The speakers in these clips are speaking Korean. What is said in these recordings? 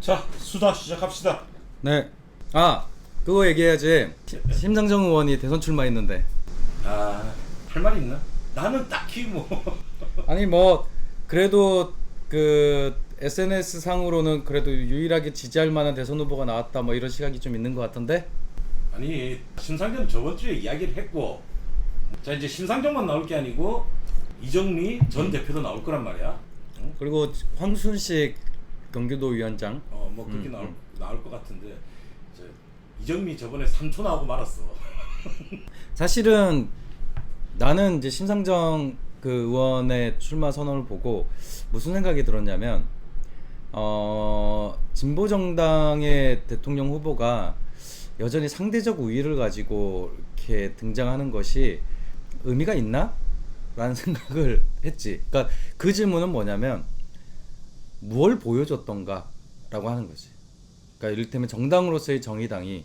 자, 수다 시작합시다. 네. 아, 그거 얘기해야지. 심상정 의원이 대선 출마했는데. 할 말 있나? 나는 딱히 뭐. 아니 뭐 그래도 그 SNS 상으로는 그래도 유일하게 지지할 만한 대선 후보가 나왔다 뭐 이런 시각이 좀 있는 것 같은데. 아니, 심상정 저번 주에 이야기를 했고, 자 이제 심상정만 나올 게 아니고 이정미 전 대표도 나올 거란 말이야. 응? 그리고 황순식 경기도 위원장. 뭐 그렇게 나올 것 같은데, 저, 이정미 저번에 3초 나오고 말았어. 사실은 나는 이제 심상정 그 의원의 출마 선언을 보고 무슨 생각이 들었냐면 진보 정당의 대통령 후보가 여전히 상대적 우위를 가지고 이렇게 등장하는 것이 의미가 있나? 라는 생각을 했지. 그러니까 그 질문은 뭐냐면 무엇을 보여줬던가 라고 하는 거지. 그러니까 이를테면 정당으로서의 정의당이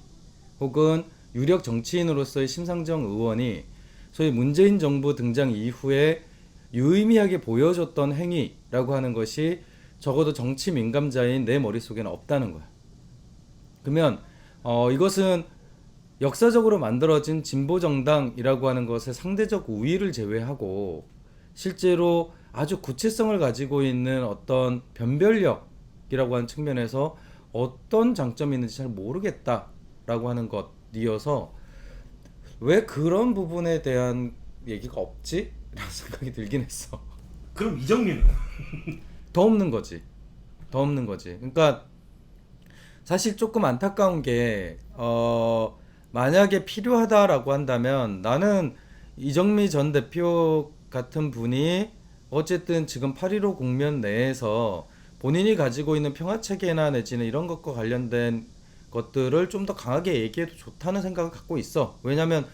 혹은 유력 정치인으로서의 심상정 의원이 소위 문재인 정부 등장 이후에 유의미하게 보여줬던 행위라고 하는 것이 적어도 정치 민감자인 내 머릿속에는 없다는 거야. 그러면 이것은 역사적으로 만들어진 진보정당이라고 하는 것의 상대적 우위를 제외하고 실제로 아주 구체성을 가지고 있는 어떤 변별력이라고 하는 측면에서 어떤 장점이 있는지 잘 모르겠다라고 하는 것이어서 왜 그런 부분에 대한 얘기가 없지? 라는 생각이 들긴 했어. 그럼 이정미는? 더 없는 거지. 더 없는 거지. 그러니까 사실 조금 안타까운 게 만약에 필요하다라고 한다면 나는 이정미 전 대표 같은 분이 어쨌든 지금 8.15 국면 내에서 본인이 가지고 있는 평화체계나 내지는 이런 것과 관련된 것들을 좀 더 강하게 얘기해도 좋다는 생각을 갖고 있어. 왜냐면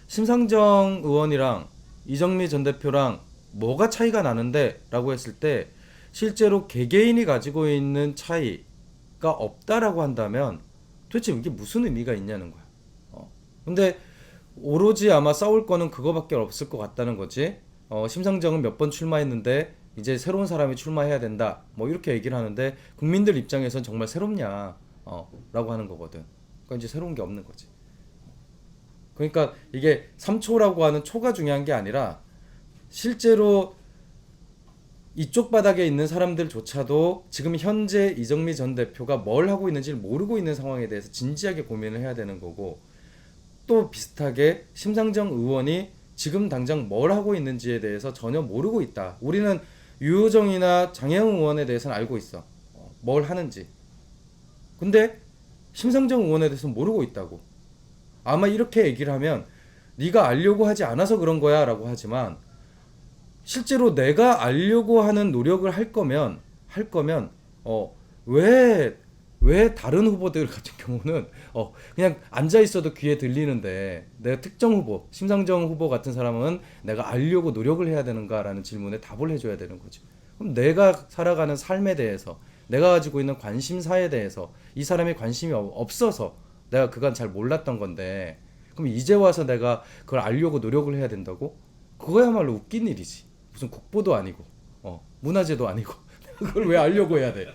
심상정 의원이랑 이정미 전 대표랑 뭐가 차이가 나는데 라고 했을 때 실제로 개개인이 가지고 있는 차이가 없다라고 한다면 도대체 이게 무슨 의미가 있냐는 거야. 근데 오로지 아마 싸울 거는 그거밖에 없을 것 같다는 거지. 심상정은 몇 번 출마했는데 이제 새로운 사람이 출마해야 된다 뭐 이렇게 얘기를 하는데 국민들 입장에선 정말 새롭냐 라고 하는 거거든. 그러니까 이제 새로운 게 없는 거지. 그러니까 이게 3초라고 하는 초가 중요한 게 아니라 실제로 이쪽 바닥에 있는 사람들조차도 지금 현재 이정미 전 대표가 뭘 하고 있는지를 모르고 있는 상황에 대해서 진지하게 고민을 해야 되는 거고, 또 비슷하게 심상정 의원이 지금 당장 뭘 하고 있는지에 대해서 전혀 모르고 있다. 우리는 유호정이나 장혜영 의원에 대해서는 알고 있어. 뭘 하는지. 근데 심상정 의원에 대해서는 모르고 있다고. 아마 이렇게 얘기를 하면 네가 알려고 하지 않아서 그런 거야 라고 하지만 실제로 내가 알려고 하는 노력을 할 거면 왜 다른 후보들 같은 경우는 그냥 앉아 있어도 귀에 들리는데 내가 특정 후보, 심상정 후보 같은 사람은 내가 알려고 노력을 해야 되는가라는 질문에 답을 해줘야 되는 거지. 그럼 내가 살아가는 삶에 대해서, 내가 가지고 있는 관심사에 대해서 이 사람이 관심이 없어서 내가 그간 잘 몰랐던 건데, 그럼 이제 와서 내가 그걸 알려고 노력을 해야 된다고? 그거야말로 웃긴 일이지. 무슨 국보도 아니고 문화재도 아니고 그걸 왜 알려고 해야 돼.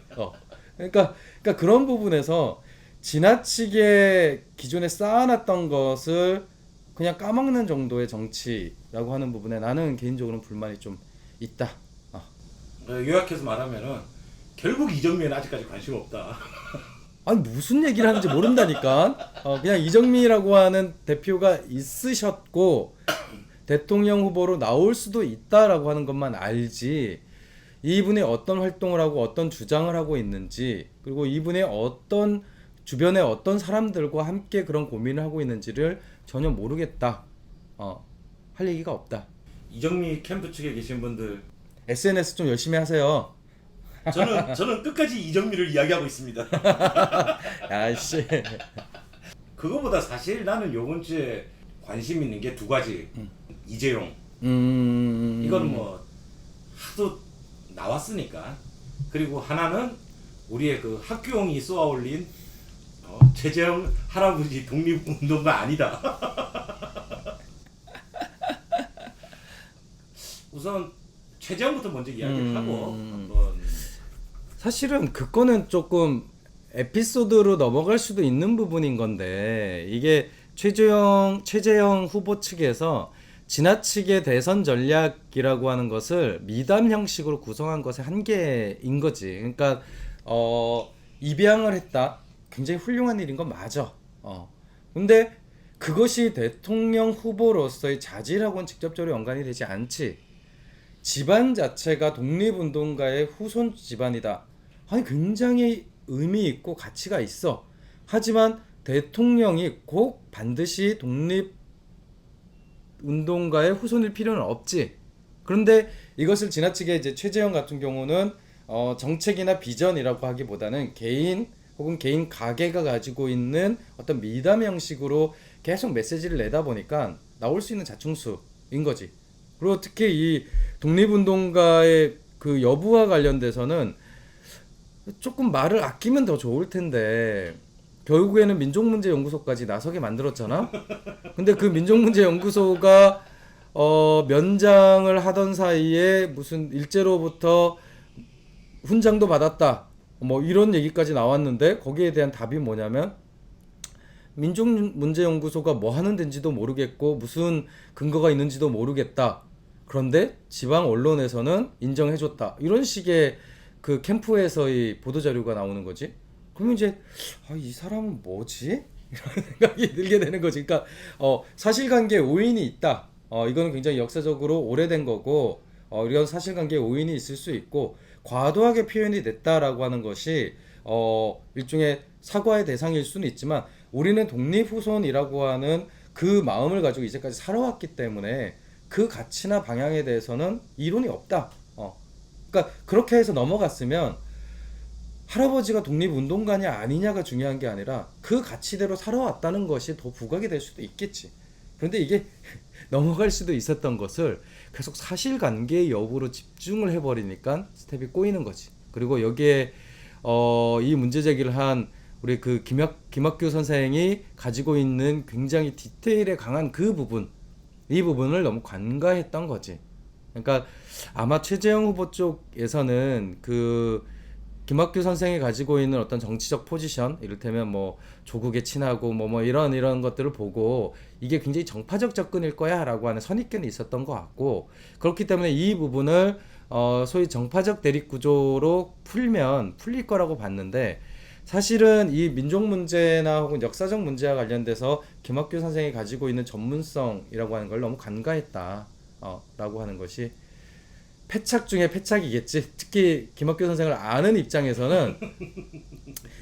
그러니까 그런 부분에서 지나치게 기존에 쌓아놨던 것을 그냥 까먹는 정도의 정치라고 하는 부분에 나는 개인적으로는 불만이 좀 있다. 요약해서 말하면은 결국 이정미는 아직까지 관심 없다. 아니 무슨 얘기를 하는지 모른다니까. 그냥 이정미라고 하는 대표가 있으셨고 대통령 후보로 나올 수도 있다라고 하는 것만 알지, 이분이 어떤 활동을 하고 어떤 주장을 하고 있는지, 그리고 이분의 어떤 주변에 어떤 사람들과 함께 그런 고민을 하고 있는지를 전혀 모르겠다. 할 얘기가 없다. 이정미 캠프 측에 계신 분들, SNS 좀 열심히 하세요. 저는 끝까지 이정미를 이야기하고 있습니다. 아이씨. 그거보다 사실 나는 요번 주에 관심 있는 게 두 가지. 이재용. 이거는 뭐 하도 나왔으니까. 그리고 하나는 우리의 그 학교용이 쏘아올린 최재형 할아버지 독립운동가 아니다. 우선 최재형부터 먼저 이야기를 하고 한번. 사실은 그거는 조금 에피소드로 넘어갈 수도 있는 부분인 건데 이게 최재형 후보 측에서 지나치게 대선 전략이라고 하는 것을 미담 형식으로 구성한 것의 한계인 거지. 그러니까 입양을 했다. 굉장히 훌륭한 일인 건 맞아. 근데 그것이 대통령 후보로서의 자질하고는 직접적으로 연관이 되지 않지. 집안 자체가 독립운동가의 후손 집안이다. 아니 굉장히 의미 있고 가치가 있어. 하지만 대통령이 꼭 반드시 독립운동가의 후손일 필요는 없지. 그런데 이것을 지나치게 이제 최재형 같은 경우는 정책이나 비전이라고 하기보다는 개인 혹은 개인 가게가 가지고 있는 어떤 미담 형식으로 계속 메시지를 내다 보니까 나올 수 있는 자충수인 거지. 그리고 특히 이 독립운동가의 그 여부와 관련돼서는 조금 말을 아끼면 더 좋을 텐데 결국에는 민족문제연구소까지 나서게 만들었잖아. 근데 그 민족문제연구소가 면장을 하던 사이에 무슨 일제로부터 훈장도 받았다 뭐 이런 얘기까지 나왔는데 거기에 대한 답이 뭐냐면 민족문제연구소가 뭐 하는 데인지도 모르겠고 무슨 근거가 있는지도 모르겠다. 그런데 지방 언론에서는 인정해줬다. 이런 식의 그 캠프에서의 보도자료가 나오는 거지. 그러면 이제 이 사람은 뭐지? 이런 생각이 들게 되는 거지. 그러니까 사실관계에 오인이 있다. 이거는 굉장히 역사적으로 오래된 거고 이런 사실관계에 오인이 있을 수 있고 과도하게 표현이 됐다라고 하는 것이 일종의 사과의 대상일 수는 있지만 우리는 독립후손이라고 하는 그 마음을 가지고 이제까지 살아왔기 때문에 그 가치나 방향에 대해서는 이론이 없다. 그러니까 그렇게 해서 넘어갔으면 할아버지가 독립운동가냐 아니냐가 중요한 게 아니라 그 가치대로 살아왔다는 것이 더 부각이 될 수도 있겠지. 그런데 이게 넘어갈 수도 있었던 것을 계속 사실관계의 여부로 집중을 해버리니까 스텝이 꼬이는 거지. 그리고 여기에 이 문제 제기를 한 우리 그 김학규 선생이 가지고 있는 굉장히 디테일에 강한 그 부분, 이 부분을 너무 관가했던 거지. 그러니까 아마 최재형 후보 쪽에서는 그 김학규 선생이 가지고 있는 어떤 정치적 포지션, 이를테면 뭐 조국에 친하고 뭐 이런 것들을 보고 이게 굉장히 정파적 접근일 거야라고 하는 선입견이 있었던 것 같고, 그렇기 때문에 이 부분을 소위 정파적 대립 구조로 풀면 풀릴 거라고 봤는데, 사실은 이 민족 문제나 혹은 역사적 문제와 관련돼서 김학규 선생이 가지고 있는 전문성이라고 하는 걸 너무 간과했다 라고 하는 것이 패착 중에 패착이겠지. 특히 김학규 선생을 아는 입장에서는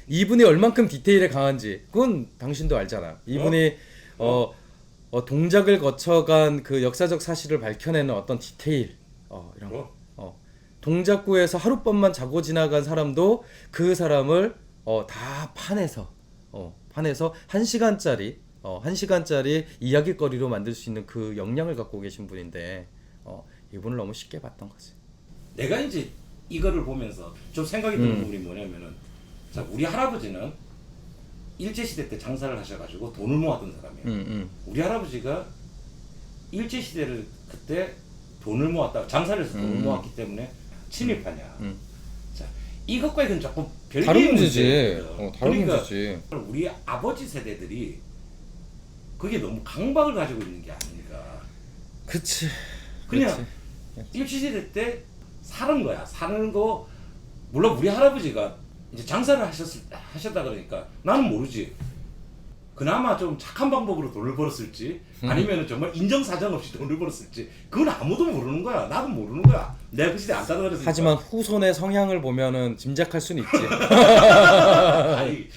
이분이 얼만큼 디테일에 강한지 그건 당신도 알잖아. 이분이 동작을 거쳐간 그 역사적 사실을 밝혀내는 어떤 디테일 이런 거. 동작구에서 하룻밤만 자고 지나간 사람도 그 사람을 다 파내서 1시간짜리 이야기거리로 만들 수 있는 그 역량을 갖고 계신 분인데 이분을 너무 쉽게 봤던 거지. 내가 이제 이거를 보면서 좀 생각이 드는 부분이 뭐냐면은, 자, 우리 할아버지는 일제시대 때 장사를 하셔가지고 돈을 모았던 사람이에요. 우리 할아버지가 일제시대를 그때 돈을 모았다, 장사를 해서 돈을 모았기 때문에 친일파냐. 자, 이것과 이건 조금 별개의 다른 문제지. 문제거든. 다른 그러니까 문제지. 우리 아버지 세대들이 그게 너무 강박을 가지고 있는 게 아닌가. 그치. 그냥 그치. 일제시대 때 사는 거야. 사는 거. 물론 우리 할아버지가 이제 장사를 하셨다 그러니까 나는 모르지. 그나마 좀 착한 방법으로 돈을 벌었을지 아니면 정말 인정사정 없이 돈을 벌었을지 그건 아무도 모르는 거야. 나도 모르는 거야. 내가 그 시대 안 살아 그랬으니까. 하지만 후손의 성향을 보면은 짐작할 수는 있지. 아니,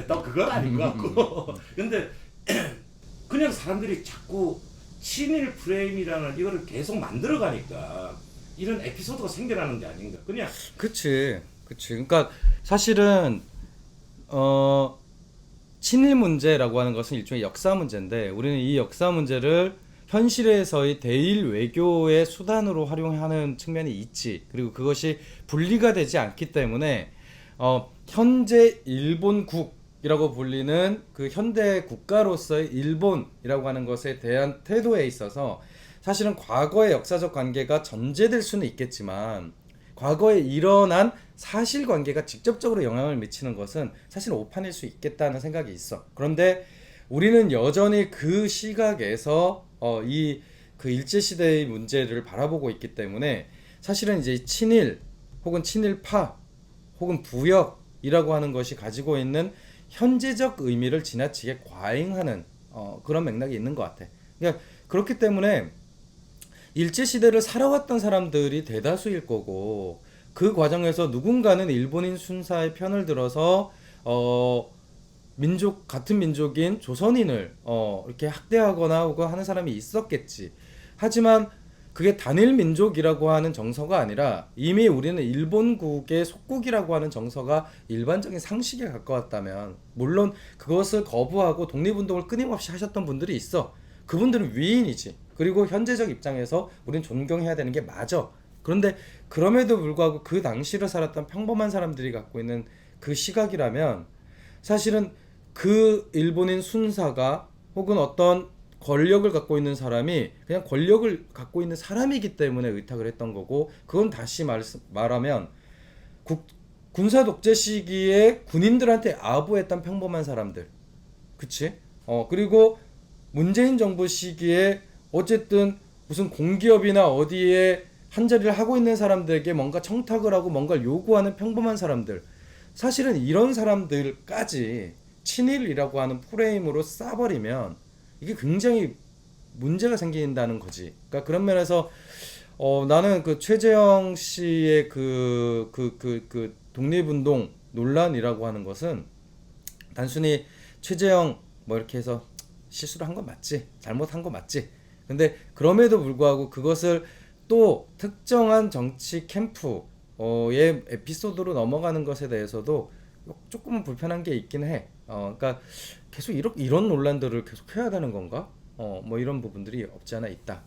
또 그건 아닌 것 같고. 근데 그냥 사람들이 자꾸 친일 프레임이라는 이거를 계속 만들어가니까 이런 에피소드가 생겨나는 게 아닌가. 그냥 그치. 그러니까 사실은 친일 문제라고 하는 것은 일종의 역사 문제인데, 우리는 이 역사 문제를 현실에서의 대일 외교의 수단으로 활용하는 측면이 있지. 그리고 그것이 분리가 되지 않기 때문에 현재 일본국이라고 불리는 그 현대 국가로서의 일본이라고 하는 것에 대한 태도에 있어서 사실은 과거의 역사적 관계가 전제될 수는 있겠지만 과거에 일어난 사실관계가 직접적으로 영향을 미치는 것은 사실 오판일 수 있겠다는 생각이 있어. 그런데 우리는 여전히 그 시각에서 이 그 일제시대의 문제를 바라보고 있기 때문에 사실은 이제 친일 혹은 친일파 혹은 부역이라고 하는 것이 가지고 있는 현재적 의미를 지나치게 과잉하는 그런 맥락이 있는 것 같아. 그러니까 그렇기 때문에 일제시대를 살아왔던 사람들이 대다수일 거고 그 과정에서 누군가는 일본인 순사의 편을 들어서 민족 같은 민족인 조선인을 이렇게 학대하거나 혹은 하는 사람이 있었겠지. 하지만 그게 단일 민족이라고 하는 정서가 아니라 이미 우리는 일본국의 속국이라고 하는 정서가 일반적인 상식에 가까웠다면, 물론 그것을 거부하고 독립운동을 끊임없이 하셨던 분들이 있어. 그분들은 위인이지. 그리고 현재적 입장에서 우리는 존경해야 되는 게 맞아. 그런데 그럼에도 불구하고 그 당시를 살았던 평범한 사람들이 갖고 있는 그 시각이라면 사실은 그 일본인 순사가 혹은 어떤 권력을 갖고 있는 사람이 그냥 권력을 갖고 있는 사람이기 때문에 의탁을 했던 거고, 그건 다시 말하면 군사 독재 시기에 군인들한테 아부했던 평범한 사람들, 그치? 그리고 문재인 정부 시기에 어쨌든 무슨 공기업이나 어디에 한자리를 하고 있는 사람들에게 뭔가 청탁을 하고 뭔가를 요구하는 평범한 사람들, 사실은 이런 사람들까지 친일이라고 하는 프레임으로 싸버리면 이게 굉장히 문제가 생긴다는 거지. 그러니까 그런 면에서 나는 그 최재형 씨의 그 독립운동 논란이라고 하는 것은 단순히 최재형 뭐 이렇게 해서 실수를 한 건 맞지, 잘못한 건 맞지. 근데 그럼에도 불구하고 그것을 또 특정한 정치 캠프의 에피소드로 넘어가는 것에 대해서도 조금은 불편한 게 있긴 해. 그러니까 계속 이런 논란들을 계속 해야 되는 건가? 뭐 이런 부분들이 없지 않아 있다.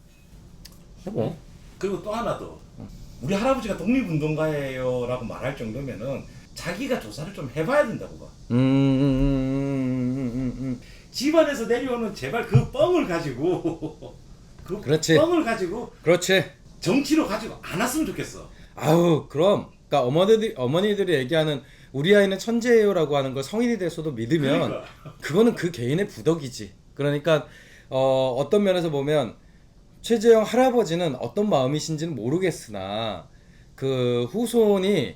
뭐. 그리고 또 하나 더, 우리 할아버지가 독립운동가예요라고 말할 정도면은 자기가 조사를 좀 해봐야 된다고 봐. 집안에서 내려오는 제발 그 뻥을 가지고 그 그렇지. 뻥을 가지고 그렇지. 정치로 가지고 안 왔으면 좋겠어. 아우, 그럼 그러니까 어머니들이 얘기하는 우리 아이는 천재예요라고 하는 걸 성인이 돼서도 믿으면 그러니까. 그거는 그 개인의 부덕이지. 그러니까 어떤 면에서 보면 최재형 할아버지는 어떤 마음이신지는 모르겠으나 그 후손이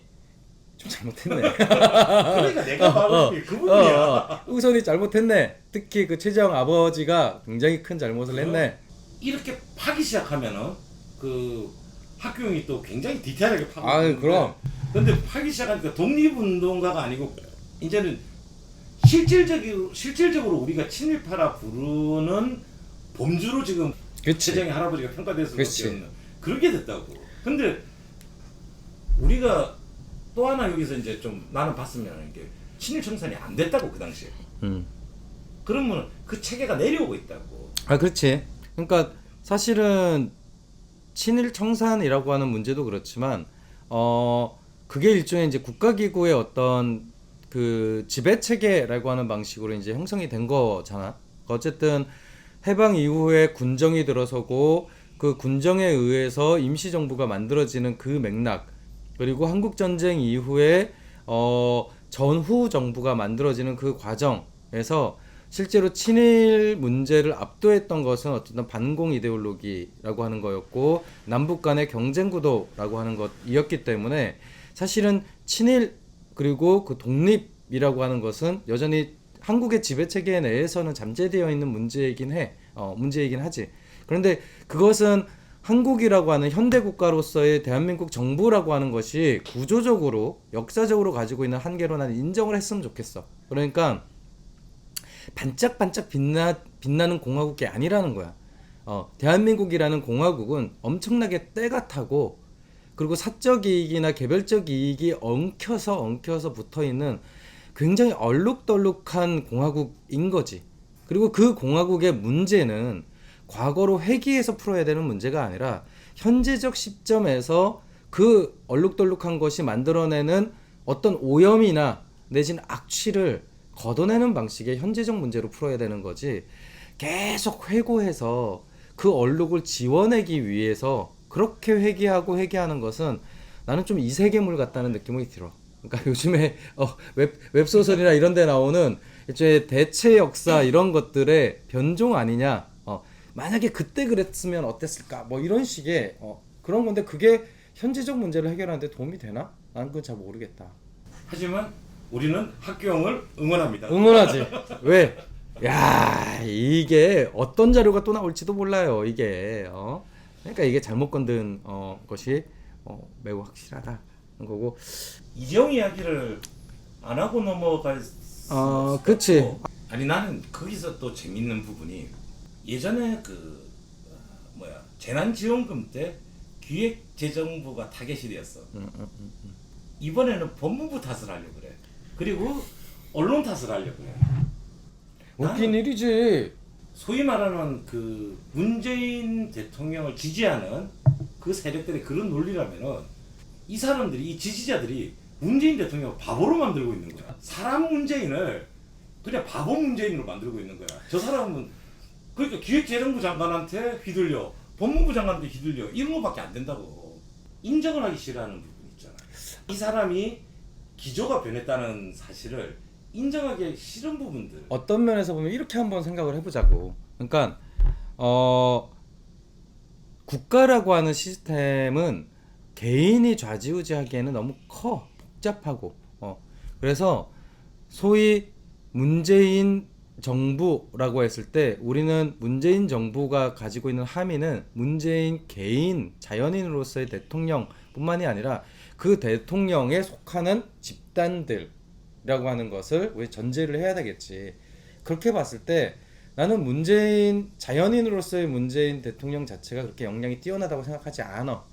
좀 잘못했네. 그러니까 내가 말하는 게 그 부분이야. 후손이 잘못했네. 특히 그 최재형 아버지가 굉장히 큰 잘못을 했네. 이렇게 파기 시작하면은 그 학교형이 또 굉장히 디테일하게 파고. 아유, 그럼. 근데 파기 시작하니까 독립운동가가 아니고 이제는 실질적으로 우리가 친일파라 부르는 범주로 지금 그치. 최재형 할아버지가 평가될 수밖에 그치. 없는 그렇게 됐다고. 근데 우리가 또 하나 여기서 이제 좀 나는 봤으면 이게 친일 청산이 안 됐다고 그 당시에. 그러면 그 체계가 내려오고 있다고. 아, 그렇지. 그러니까 사실은 친일 청산이라고 하는 문제도 그렇지만 그게 일종의 이제 국가기구의 어떤 그 지배 체계라고 하는 방식으로 이제 형성이 된 거잖아. 어쨌든 해방 이후에 군정이 들어서고 그 군정에 의해서 임시정부가 만들어지는 그 맥락, 그리고 한국전쟁 이후에 전후 정부가 만들어지는 그 과정에서 실제로 친일 문제를 압도했던 것은 어쨌든 반공 이데올로기라고 하는 거였고 남북 간의 경쟁 구도라고 하는 것이었기 때문에 사실은 친일 그리고 그 독립이라고 하는 것은 여전히 한국의 지배 체계 내에서는 잠재되어 있는 문제이긴 하지. 그런데 그것은 한국이라고 하는 현대 국가로서의 대한민국 정부라고 하는 것이 구조적으로 역사적으로 가지고 있는 한계로 난 인정을 했으면 좋겠어. 그러니까 반짝반짝 빛나는 공화국이 아니라는 거야. 대한민국이라는 공화국은 엄청나게 때가 타고 그리고 사적 이익이나 개별적 이익이 엉켜서 붙어 있는 굉장히 얼룩덜룩한 공화국인 거지. 그리고 그 공화국의 문제는 과거로 회귀해서 풀어야 되는 문제가 아니라 현재적 시점에서 그 얼룩덜룩한 것이 만들어내는 어떤 오염이나 내지는 악취를 걷어내는 방식의 현재적 문제로 풀어야 되는 거지, 계속 회고해서 그 얼룩을 지워내기 위해서 그렇게 회귀하는 것은 나는 좀 이세계물 같다는 느낌이 들어. 그러니까 요즘에 웹소설이나 이런 데 나오는 이제 대체 역사 이런 것들의 변종 아니냐. 만약에 그때 그랬으면 어땠을까? 뭐 이런 식의 그런 건데 그게 현재적 문제를 해결하는데 도움이 되나? 난 그건 잘 모르겠다. 하지만 우리는 학교형을 응원합니다. 응원하지. 왜? 야, 이게 어떤 자료가 또 나올지도 몰라요. 이게 그러니까 이게 잘못 건든 것이 매우 확실하다는 거고. 이재용 이야기를 안 하고 넘어갈 그치. 아니 나는 거기서 또 재밌는 부분이 예전에 재난지원금 때 기획재정부가 타겟이 되었어. 이번에는 법무부 탓을 하려고 그래. 그리고 언론 탓을 하려고 그래. 웃긴 일이지. 소위 말하는 그 문재인 대통령을 지지하는 그 세력들의 그런 논리라면은 이 사람들이, 이 지지자들이 문재인 대통령을 바보로 만들고 있는 거야. 사람 문재인을 그냥 바보 문재인으로 만들고 있는 거야. 저 사람은 그러니까 기획재정부 장관한테 휘둘려, 법무부 장관한테 휘둘려, 이런 거밖에 안 된다고. 인정을 하기 싫어하는 부분 있잖아. 이 사람이 기조가 변했다는 사실을 인정하기 싫은 부분들. 어떤 면에서 보면 이렇게 한번 생각을 해보자고. 그러니까 국가라고 하는 시스템은 개인이 좌지우지하기에는 너무 커, 복잡하고. 그래서 소위 문재인 정부라고 했을 때 우리는 문재인 정부가 가지고 있는 함의는 문재인 개인 자연인으로서의 대통령뿐만이 아니라 그 대통령에 속하는 집단들이라고 하는 것을 우리 전제를 해야 되겠지. 그렇게 봤을 때 나는 문재인 자연인으로서의 문재인 대통령 자체가 그렇게 역량이 뛰어나다고 생각하지 않아.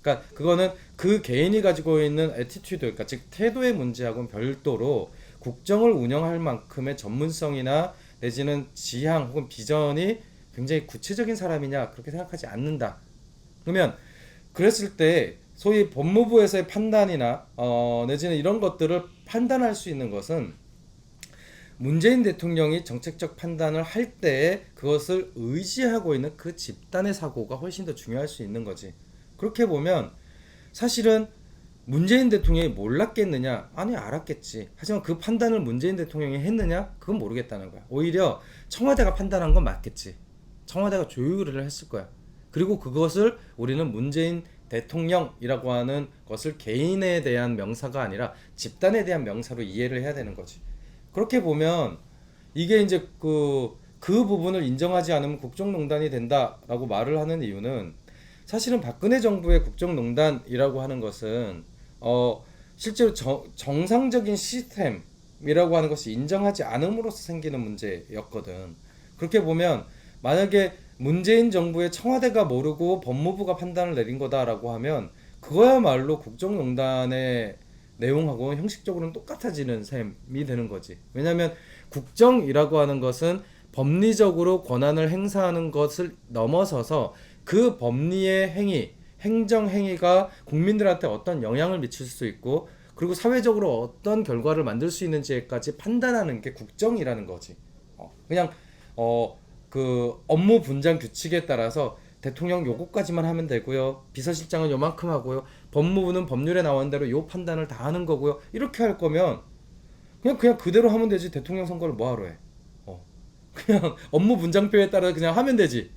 그러니까 그거는 그 개인이 가지고 있는 애티튜드, 그러니까 즉 태도의 문제하고는 별도로 국정을 운영할 만큼의 전문성이나 내지는 지향 혹은 비전이 굉장히 구체적인 사람이냐 그렇게 생각하지 않는다. 그러면 그랬을 때 소위 법무부에서의 판단이나 내지는 이런 것들을 판단할 수 있는 것은 문재인 대통령이 정책적 판단을 할 때에 그것을 의지하고 있는 그 집단의 사고가 훨씬 더 중요할 수 있는 거지. 그렇게 보면 사실은 문재인 대통령이 몰랐겠느냐? 아니, 알았겠지. 하지만 그 판단을 문재인 대통령이 했느냐? 그건 모르겠다는 거야. 오히려 청와대가 판단한 건 맞겠지. 청와대가 조율을 했을 거야. 그리고 그것을 우리는 문재인 대통령이라고 하는 것을 개인에 대한 명사가 아니라 집단에 대한 명사로 이해를 해야 되는 거지. 그렇게 보면 이게 이제 그 부분을 인정하지 않으면 국정농단이 된다라고 말을 하는 이유는 사실은 박근혜 정부의 국정농단이라고 하는 것은 실제로 정상적인 시스템이라고 하는 것이 인정하지 않음으로써 생기는 문제였거든. 그렇게 보면 만약에 문재인 정부의 청와대가 모르고 법무부가 판단을 내린 거다라고 하면 그거야말로 국정농단의 내용하고 형식적으로는 똑같아지는 셈이 되는 거지. 왜냐하면 국정이라고 하는 것은 법리적으로 권한을 행사하는 것을 넘어서서 그 법리의 행위, 행정행위가 국민들한테 어떤 영향을 미칠 수 있고 그리고 사회적으로 어떤 결과를 만들 수 있는지까지 판단하는 게 국정이라는 거지. 그냥 그 업무 분장 규칙에 따라서 대통령 요거까지만 하면 되고요. 비서실장은 요만큼 하고요. 법무부는 법률에 나온 대로 요 판단을 다 하는 거고요. 이렇게 할 거면 그냥 그대로 하면 되지. 대통령 선거를 뭐하러 해. 그냥 업무 분장표에 따라 그냥 하면 되지.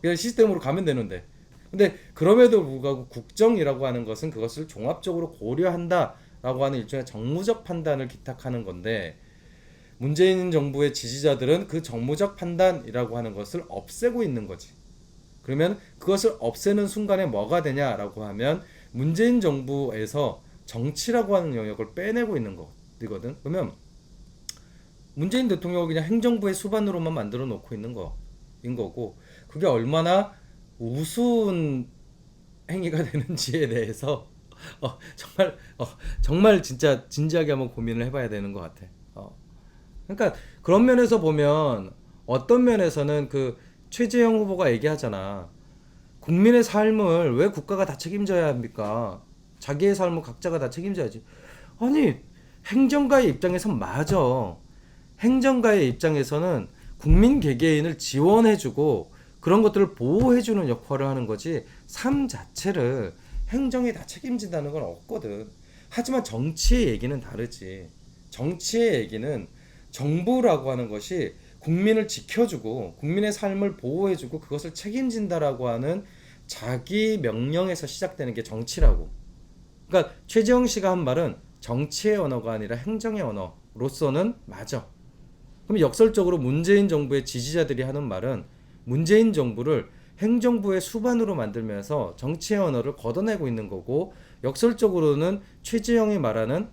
그냥 시스템으로 가면 되는데. 근데 그럼에도 불구하고 국정이라고 하는 것은 그것을 종합적으로 고려한다라고 하는 일종의 정무적 판단을 기탁하는 건데 문재인 정부의 지지자들은 그 정무적 판단이라고 하는 것을 없애고 있는 거지. 그러면 그것을 없애는 순간에 뭐가 되냐라고 하면 문재인 정부에서 정치라고 하는 영역을 빼내고 있는 거거든. 그러면 문재인 대통령을 그냥 행정부의 수반으로만 만들어 놓고 있는 거인 거고 그게 얼마나 우스운 행위가 되는지에 대해서 정말 진짜 진지하게 한번 고민을 해봐야 되는 것 같아. 그러니까 그런 면에서 보면 어떤 면에서는 그 최재형 후보가 얘기하잖아. 국민의 삶을 왜 국가가 다 책임져야 합니까? 자기의 삶을 각자가 다 책임져야지. 아니, 행정가의 입장에선 맞아. 행정가의 입장에서는 국민 개개인을 지원해주고 그런 것들을 보호해주는 역할을 하는 거지 삶 자체를 행정이 다 책임진다는 건 없거든. 하지만 정치의 얘기는 다르지. 정치의 얘기는 정부라고 하는 것이 국민을 지켜주고 국민의 삶을 보호해주고 그것을 책임진다라고 하는 자기 명령에서 시작되는 게 정치라고. 그러니까 최재형 씨가 한 말은 정치의 언어가 아니라 행정의 언어로서는 맞아. 그럼 역설적으로 문재인 정부의 지지자들이 하는 말은 문재인 정부를 행정부의 수반으로 만들면서 정치의 언어를 걷어내고 있는 거고, 역설적으로는 최재형이 말하는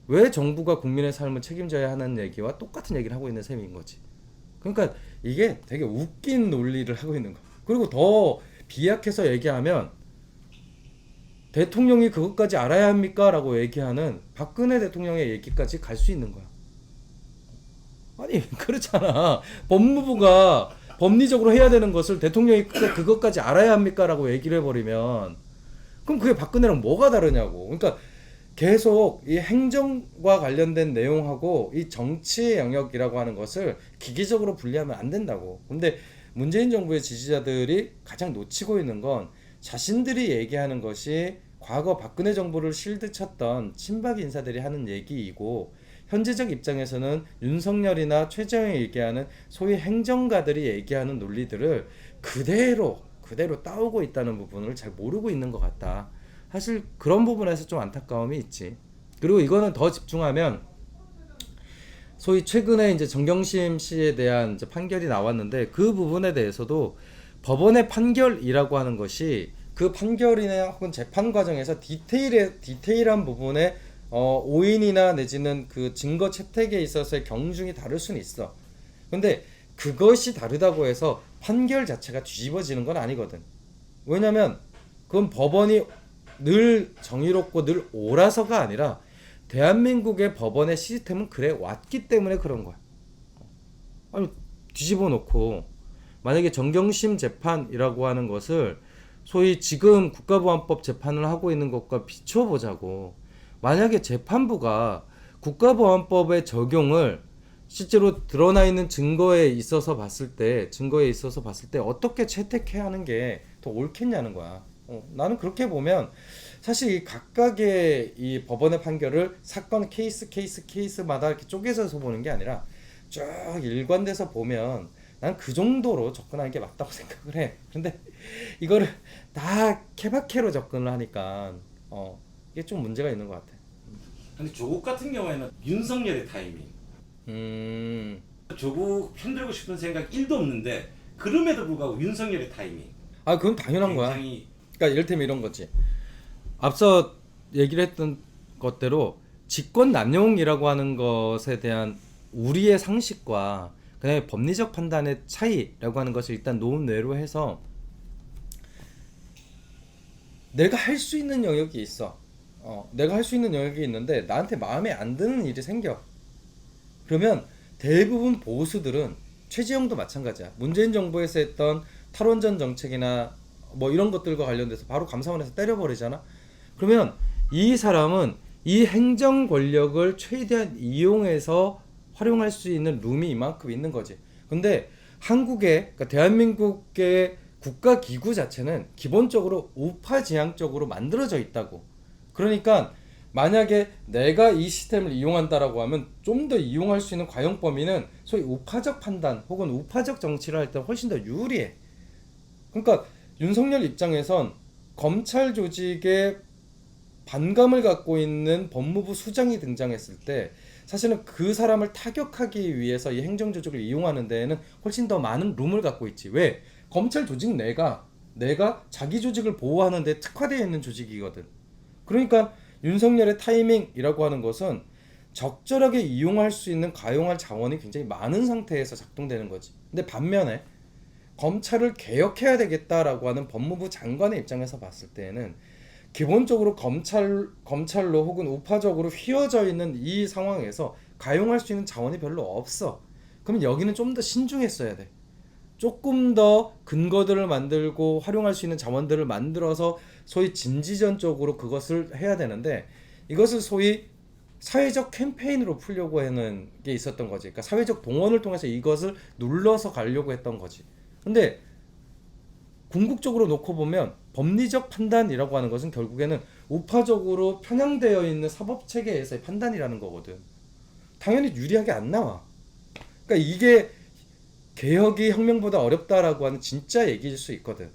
왜 정부가 국민의 삶을 책임져야 하는 얘기와 똑같은 얘기를 하고 있는 셈인 거지. 그러니까 이게 되게 웃긴 논리를 하고 있는 거. 그리고 더 비약해서 얘기하면 대통령이 그것까지 알아야 합니까? 라고 얘기하는 박근혜 대통령의 얘기까지 갈 수 있는 거야. 아니 그렇잖아. 법무부가 법리적으로 해야 되는 것을 대통령이 그것까지 알아야 합니까? 라고 얘기를 해버리면 그럼 그게 박근혜랑 뭐가 다르냐고. 그러니까 계속 이 행정과 관련된 내용하고 이 정치의 영역이라고 하는 것을 기계적으로 분리하면 안 된다고. 근데 문재인 정부의 지지자들이 가장 놓치고 있는 건 자신들이 얘기하는 것이 과거 박근혜 정부를 실드쳤던 친박 인사들이 하는 얘기이고, 현재적 입장에서는 윤석열이나 최재형이 얘기하는 소위 행정가들이 얘기하는 논리들을 그대로 따오고 있다는 부분을 잘 모르고 있는 것 같다. 사실 그런 부분에서 좀 안타까움이 있지. 그리고 이거는 더 집중하면 소위 최근에 이제 정경심 씨에 대한 이제 판결이 나왔는데, 그 부분에 대해서도 법원의 판결이라고 하는 것이 그 판결이나 혹은 재판 과정에서 디테일한 부분에 오인이나 내지는 그 증거 채택에 있어서의 경중이 다를 수는 있어. 근데 그것이 다르다고 해서 판결 자체가 뒤집어지는 건 아니거든. 왜냐면 그건 법원이 늘 정의롭고 늘 옳아서가 아니라 대한민국의 법원의 시스템은 그래 왔기 때문에 그런 거야. 아니 뒤집어 놓고 만약에 정경심 재판이라고 하는 것을 소위 지금 국가보안법 재판을 하고 있는 것과 비춰보자고. 만약에 재판부가 국가보안법의 적용을 실제로 드러나 있는 증거에 있어서 봤을 때 어떻게 채택해야 하는 게 더 옳겠냐는 거야. 나는 그렇게 보면 사실 이 각각의 이 법원의 판결을 사건 케이스마다 이렇게 쪼개서 보는 게 아니라 쭉 일관돼서 보면 난 그 정도로 접근하는 게 맞다고 생각을 해. 근데 이거를 다 케바케로 접근을 하니까 이게 좀 문제가 있는 것 같아. 근데 조국 같은 경우에는 윤석열의 타이밍, 조국 편들고 싶은 생각 1도 없는데 그럼에도 불구하고 윤석열의 타이밍. 아 그건 당연한 거야. 그러니까 이를테면 이런 거지. 앞서 얘기를 했던 것대로 직권 남용이라고 하는 것에 대한 우리의 상식과 그다음에 법리적 판단의 차이라고 하는 것을 일단 논외로 해서 내가 할 수 있는 영역이 있어. 내가 할 수 있는 영역이 있는데 나한테 마음에 안 드는 일이 생겨. 그러면 대부분 보수들은 최재형도 마찬가지야. 문재인 정부에서 했던 탈원전 정책이나 뭐 이런 것들과 관련돼서 바로 감사원에서 때려버리잖아. 그러면 이 사람은 이 행정 권력을 최대한 이용해서 활용할 수 있는 룸이 이만큼 있는 거지. 근데 한국의, 그러니까 대한민국의 국가기구 자체는 기본적으로 우파지향적으로 만들어져 있다고. 그러니까 만약에 내가 이 시스템을 이용한다라고 하면 좀 더 이용할 수 있는 과용 범위는 소위 우파적 판단 혹은 우파적 정치를 할 때 훨씬 더 유리해. 그러니까 윤석열 입장에선 검찰 조직에 반감을 갖고 있는 법무부 수장이 등장했을 때 사실은 그 사람을 타격하기 위해서 이 행정조직을 이용하는 데에는 훨씬 더 많은 룸을 갖고 있지. 왜? 검찰 조직 내가 자기 조직을 보호하는 데 특화되어 있는 조직이거든. 그러니까 윤석열의 타이밍이라고 하는 것은 적절하게 이용할 수 있는 가용할 자원이 굉장히 많은 상태에서 작동되는 거지. 근데 반면에 검찰을 개혁해야 되겠다라고 하는 법무부 장관의 입장에서 봤을 때에는 기본적으로 검찰로 혹은 우파적으로 휘어져 있는 이 상황에서 가용할 수 있는 자원이 별로 없어. 그러면 여기는 좀 더 신중했어야 돼. 조금 더 근거들을 만들고 활용할 수 있는 자원들을 만들어서 소위 진지전적으로 그것을 해야 되는데, 이것을 소위 사회적 캠페인으로 풀려고 하는 게 있었던 거지. 그러니까 사회적 동원을 통해서 이것을 눌러서 가려고 했던 거지. 근데 궁극적으로 놓고 보면 법리적 판단이라고 하는 것은 결국에는 우파적으로 편향되어 있는 사법 체계에서의 판단이라는 거거든. 당연히 유리하게 안 나와. 그러니까 이게 개혁이 혁명보다 어렵다라고 하는 진짜 얘기일 수 있거든.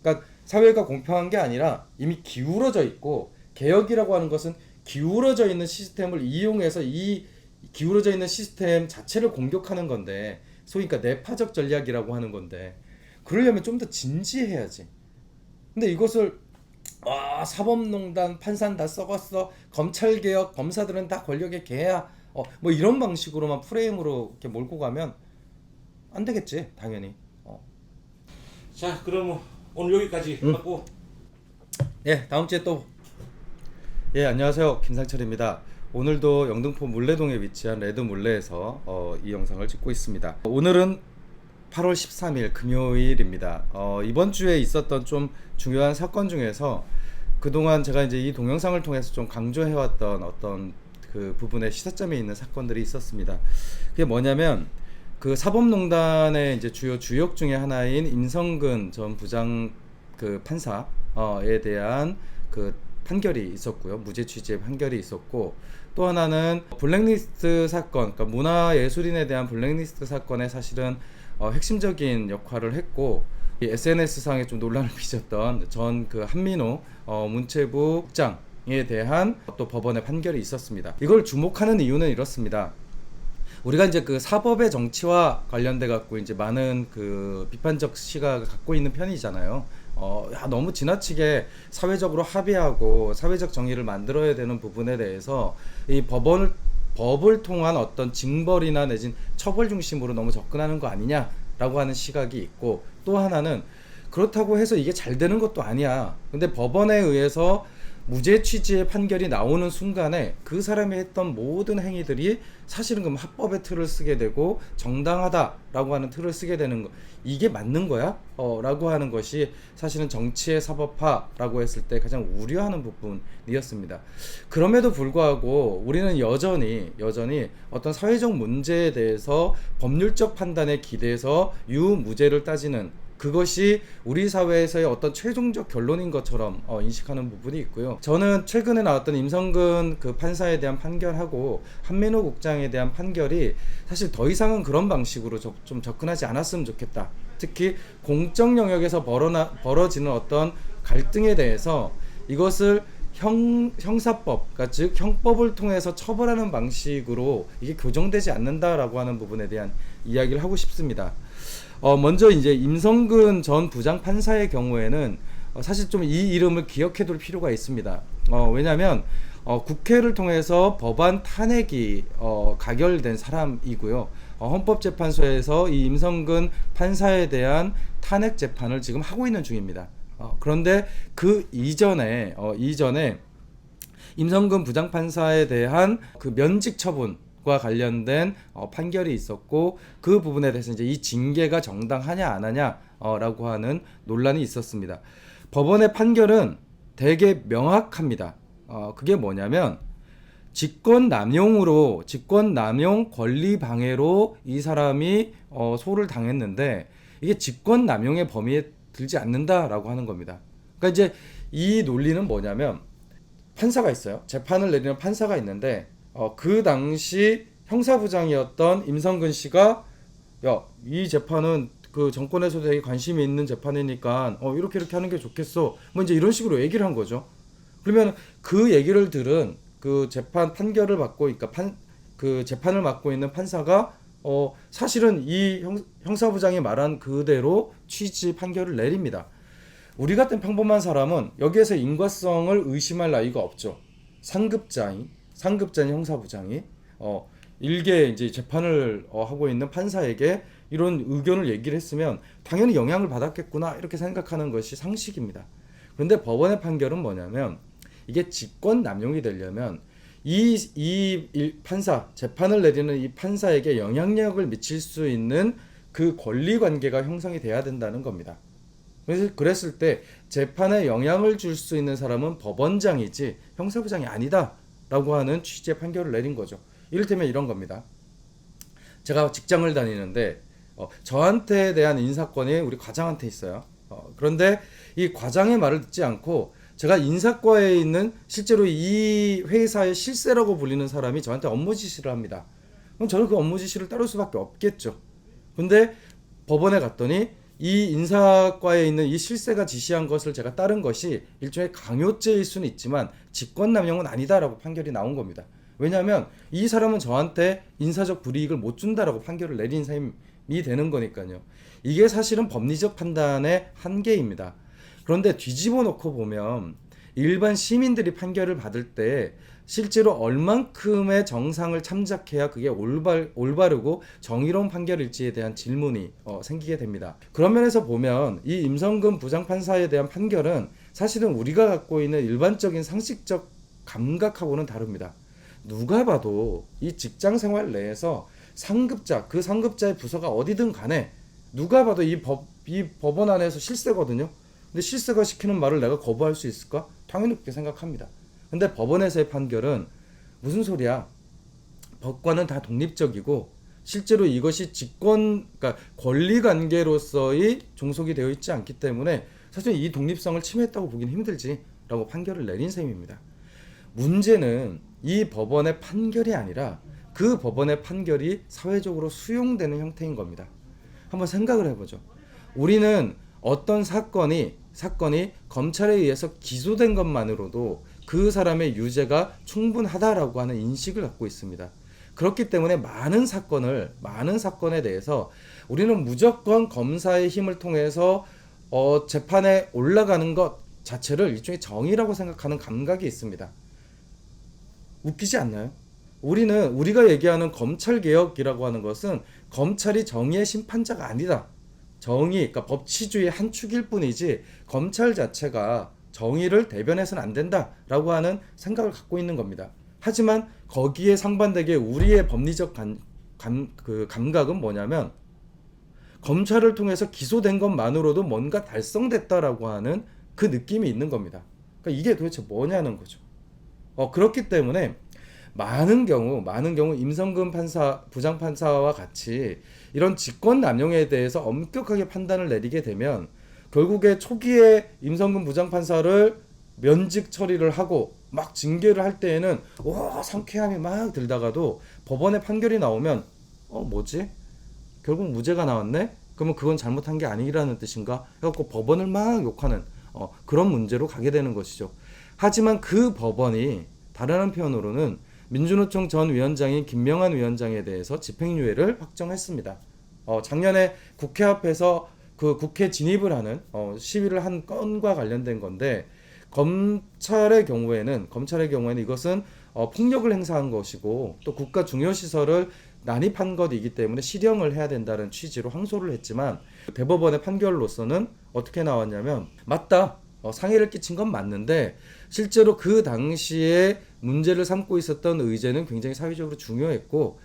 그러니까 사회가 공평한 게 아니라 이미 기울어져 있고, 개혁이라고 하는 것은 기울어져 있는 시스템을 이용해서 이 기울어져 있는 시스템 자체를 공격하는 건데, 소위 그러니까 내파적 전략이라고 하는 건데, 그러려면 좀 더 진지해야지. 근데 이것을 사법농단 판사는 다 썩었어, 검찰개혁 검사들은 다 권력의 개야, 뭐 이런 방식으로만 프레임으로 이렇게 몰고 가면 안 되겠지, 당연히. 자, 그럼 오늘 여기까지 하고. 예, 다음 주에 또. 예, 안녕하세요, 김상철입니다. 오늘도 영등포 물레동에 위치한 레드 물레에서 이 영상을 찍고 있습니다. 오늘은 8월 13일 금요일입니다. 이번 주에 있었던 좀 중요한 사건 중에서 그동안 제가 이제 이 동영상을 통해서 좀 강조해왔던 어떤 그 부분에 시사점이 있는 사건들이 있었습니다. 그게 뭐냐면, 그 사법농단의 이제 주요 주역 중에 하나인 임성근 전 부장 그 판사에 대한 그 판결이 있었고요. 무죄 취지의 판결이 있었고, 또 하나는 블랙리스트 사건, 그러니까 문화예술인에 대한 블랙리스트 사건에 사실은 핵심적인 역할을 했고, SNS 상에 좀 논란을 빚었던 전 그 한민호 문체부 국장에 대한 또 법원의 판결이 있었습니다. 이걸 주목하는 이유는 이렇습니다. 우리가 이제 그 사법의 정치와 관련돼 갖고 이제 많은 그 비판적 시각을 갖고 있는 편이잖아요. 너무 지나치게 사회적으로 합의하고 사회적 정의를 만들어야 되는 부분에 대해서 이 법을 통한 어떤 징벌이나 내진 처벌 중심으로 너무 접근하는 거 아니냐라고 하는 시각이 있고, 또 하나는 그렇다고 해서 이게 잘 되는 것도 아니야. 근데 법원에 의해서 무죄 취지의 판결이 나오는 순간에 그 사람이 했던 모든 행위들이 사실은 그럼 합법의 틀을 쓰게 되고 정당하다라고 하는 틀을 쓰게 되는 거, 이게 맞는 거야? 라고 하는 것이 사실은 정치의 사법화라고 했을 때 가장 우려하는 부분이었습니다. 그럼에도 불구하고 우리는 여전히 어떤 사회적 문제에 대해서 법률적 판단에 기대서 유무죄를 따지는, 그것이 우리 사회에서의 어떤 최종적 결론인 것처럼 인식하는 부분이 있고요. 저는 최근에 나왔던 임성근 그 판사에 대한 판결하고 한민호 국장에 대한 판결이 사실 더 이상은 그런 방식으로 좀 접근하지 않았으면 좋겠다. 특히 공적 영역에서 벌어지는 어떤 갈등에 대해서 이것을 형사법, 그러니까 즉 형법을 통해서 처벌하는 방식으로 이게 교정되지 않는다라고 하는 부분에 대한 이야기를 하고 싶습니다. 먼저 이제 임성근 전 부장 판사의 경우에는 사실 좀 이 이름을 기억해둘 필요가 있습니다. 왜냐하면 국회를 통해서 법안 탄핵이 가결된 사람이고요. 헌법재판소에서 이 임성근 판사에 대한 탄핵 재판을 지금 하고 있는 중입니다. 그런데 그 이전에 임성근 부장판사에 대한 그 면직 처분과 관련된 판결이 있었고, 그 부분에 대해서 이제 이 징계가 정당하냐 안 하냐라고 하는 논란이 있었습니다. 법원의 판결은 되게 명확합니다. 그게 뭐냐면, 직권남용 권리방해로 이 사람이 소를 당했는데 이게 직권남용의 범위에 들지 않는다라고 하는 겁니다. 그러니까 이제 이 논리는 뭐냐면, 판사가 있어요. 재판을 내리는 판사가 있는데 그 당시 형사부장이었던 임성근 씨가 이 재판은 그 정권에서 되게 관심이 있는 재판이니까 이렇게 하는 게 좋겠어, 뭐 이제 이런 식으로 얘기를 한 거죠. 그러면 그 얘기를 들은 그 재판 판결을 받고, 그러니까 그 재판을 맡고 있는 판사가 사실은 이 형사부장이 말한 그대로 취지 판결을 내립니다. 우리 같은 평범한 사람은 여기에서 인과성을 의심할 나위가 없죠. 상급자인 형사부장이 일개 이제 재판을 하고 있는 판사에게 이런 의견을 얘기를 했으면 당연히 영향을 받았겠구나, 이렇게 생각하는 것이 상식입니다. 그런데 법원의 판결은 뭐냐면, 이게 직권 남용이 되려면 이 판사, 재판을 내리는 이 판사에게 영향력을 미칠 수 있는 그 권리 관계가 형성이 돼야 된다는 겁니다. 그래서 그랬을 때 재판에 영향을 줄 수 있는 사람은 법원장이지 형사부장이 아니다라고 하는 취지의 판결을 내린 거죠. 이를테면 이런 겁니다. 제가 직장을 다니는데 저한테 대한 인사권이 우리 과장한테 있어요. 그런데 이 과장의 말을 듣지 않고 제가 인사과에 있는 실제로 이 회사의 실세라고 불리는 사람이 저한테 업무 지시를 합니다. 그럼 저는 그 업무 지시를 따를 수밖에 없겠죠. 근데 법원에 갔더니 이 인사과에 있는 이 실세가 지시한 것을 제가 따른 것이 일종의 강요죄일 수는 있지만 직권남용은 아니다라고 판결이 나온 겁니다. 왜냐하면 이 사람은 저한테 인사적 불이익을 못 준다라고 판결을 내린 셈이 되는 거니까요. 이게 사실은 법리적 판단의 한계입니다. 그런데 뒤집어 놓고 보면 일반 시민들이 판결을 받을 때 실제로 얼만큼의 정상을 참작해야 그게 올바르고 정의로운 판결일지에 대한 질문이 생기게 됩니다. 그런 면에서 보면 이 임성근 부장판사에 대한 판결은 사실은 우리가 갖고 있는 일반적인 상식적 감각하고는 다릅니다. 누가 봐도 이 직장 생활 내에서 상급자, 그 상급자의 부서가 어디든 간에 누가 봐도 이 법원 안에서 실세거든요. 근데 실세가 시키는 말을 내가 거부할 수 있을까? 당연히 그렇게 생각합니다. 근데 법원에서의 판결은 무슨 소리야? 법관은 다 독립적이고 실제로 이것이 그러니까 권리관계로서의 종속이 되어 있지 않기 때문에 사실 이 독립성을 침해했다고 보기는 힘들지라고 판결을 내린 셈입니다. 문제는 이 법원의 판결이 아니라 그 법원의 판결이 사회적으로 수용되는 형태인 겁니다. 한번 생각을 해보죠. 우리는 어떤 사건이 검찰에 의해서 기소된 것만으로도 그 사람의 유죄가 충분하다라고 하는 인식을 갖고 있습니다. 그렇기 때문에 많은 사건에 대해서 우리는 무조건 검사의 힘을 통해서 재판에 올라가는 것 자체를 일종의 정의라고 생각하는 감각이 있습니다. 웃기지 않나요? 우리가 얘기하는 검찰개혁이라고 하는 것은 검찰이 정의의 심판자가 아니다. 그러니까 법치주의의 한 축일 뿐이지 검찰 자체가 정의를 대변해서는 안 된다라고 하는 생각을 갖고 있는 겁니다. 하지만 거기에 상반되게 우리의 법리적 감각은 뭐냐면 검찰을 통해서 기소된 것만으로도 뭔가 달성됐다라고 하는 그 느낌이 있는 겁니다. 그러니까 이게 도대체 뭐냐는 거죠. 그렇기 때문에 많은 경우 임성근 부장판사와 같이 이런 직권남용에 대해서 엄격하게 판단을 내리게 되면 결국에 초기에 임성근 부장판사를 면직 처리를 하고 막 징계를 할 때에는 상쾌함이 막 들다가도 법원의 판결이 나오면 뭐지? 결국 무죄가 나왔네? 그러면 그건 잘못한 게 아니라는 뜻인가? 해갖고 법원을 막 욕하는 그런 문제로 가게 되는 것이죠. 하지만 그 법원이 다른 한편으로는 민주노총 전 위원장인 김명한 위원장에 대해서 집행유예를 확정했습니다. 작년에 국회 앞에서 그 국회 진입을 하는 시위를 한 건과 관련된 건데 검찰의 경우에는 이것은 폭력을 행사한 것이고 또 국가 중요시설을 난입한 것이기 때문에 실형을 해야 된다는 취지로 항소를 했지만 대법원의 판결로서는 어떻게 나왔냐면 맞다. 상해를 끼친 건 맞는데 실제로 그 당시에 문제를 삼고 있었던 의제는 굉장히 사회적으로 중요했고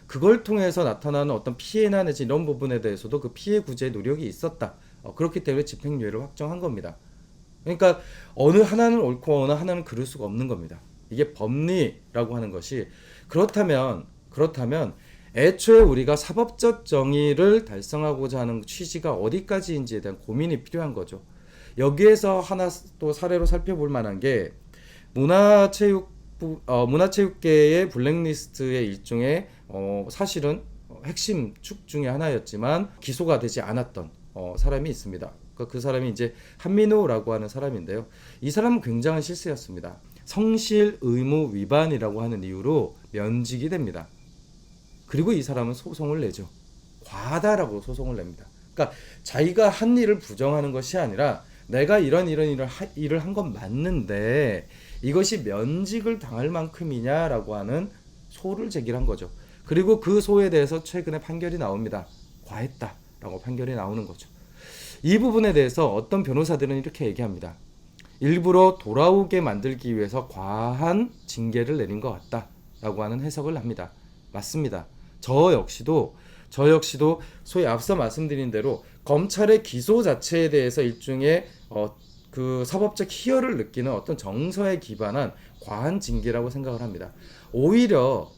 그걸 통해서 나타나는 어떤 피해나 내지 이런 부분에 대해서도 그 피해 구제의 노력이 있었다. 그렇기 때문에 집행유예를 확정한 겁니다. 그러니까 어느 하나는 옳고 어느 하나는 그럴 수가 없는 겁니다. 이게 법리라고 하는 것이 그렇다면 애초에 우리가 사법적 정의를 달성하고자 하는 취지가 어디까지인지에 대한 고민이 필요한 거죠. 여기에서 하나 또 사례로 살펴볼 만한 게 문화체육계의 블랙리스트의 일종의 사실은 핵심 축 중에 하나였지만 기소가 되지 않았던 사람이 있습니다. 그 사람이 이제 한민호라고 하는 사람인데요. 이 사람은 굉장한 실수였습니다. 성실 의무 위반이라고 하는 이유로 면직이 됩니다. 그리고 이 사람은 소송을 내죠. 과하다라고 소송을 냅니다. 그러니까 자기가 한 일을 부정하는 것이 아니라 내가 이런 일을 한 건 맞는데 이것이 면직을 당할 만큼이냐라고 하는 소를 제기한 거죠. 그리고 그 소에 대해서 최근에 판결이 나옵니다. 과했다라고 판결이 나오는 거죠. 이 부분에 대해서 어떤 변호사들은 이렇게 얘기합니다. 일부러 돌아오게 만들기 위해서 과한 징계를 내린 것 같다라고 하는 해석을 합니다. 맞습니다. 저 역시도 소위 앞서 말씀드린 대로 검찰의 기소 자체에 대해서 일종의 그 사법적 희열을 느끼는 어떤 정서에 기반한 과한 징계라고 생각을 합니다. 오히려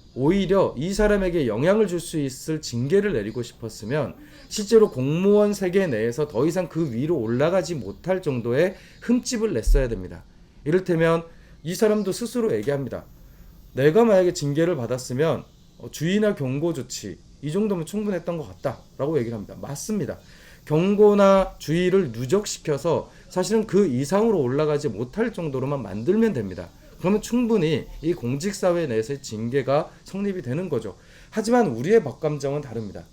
이 사람에게 영향을 줄 수 있을 징계를 내리고 싶었으면 실제로 공무원 세계 내에서 더 이상 그 위로 올라가지 못할 정도의 흠집을 냈어야 됩니다. 이를테면 이 사람도 스스로 얘기합니다. 내가 만약에 징계를 받았으면 주의나 경고 조치 이 정도면 충분했던 것 같다 라고 얘기를 합니다. 맞습니다. 경고나 주의를 누적시켜서 사실은 그 이상으로 올라가지 못할 정도로만 만들면 됩니다. 그러면 충분히 이 공직사회 내에서의 징계가 성립이 되는 거죠. 하지만 우리의 법감정은 다릅니다.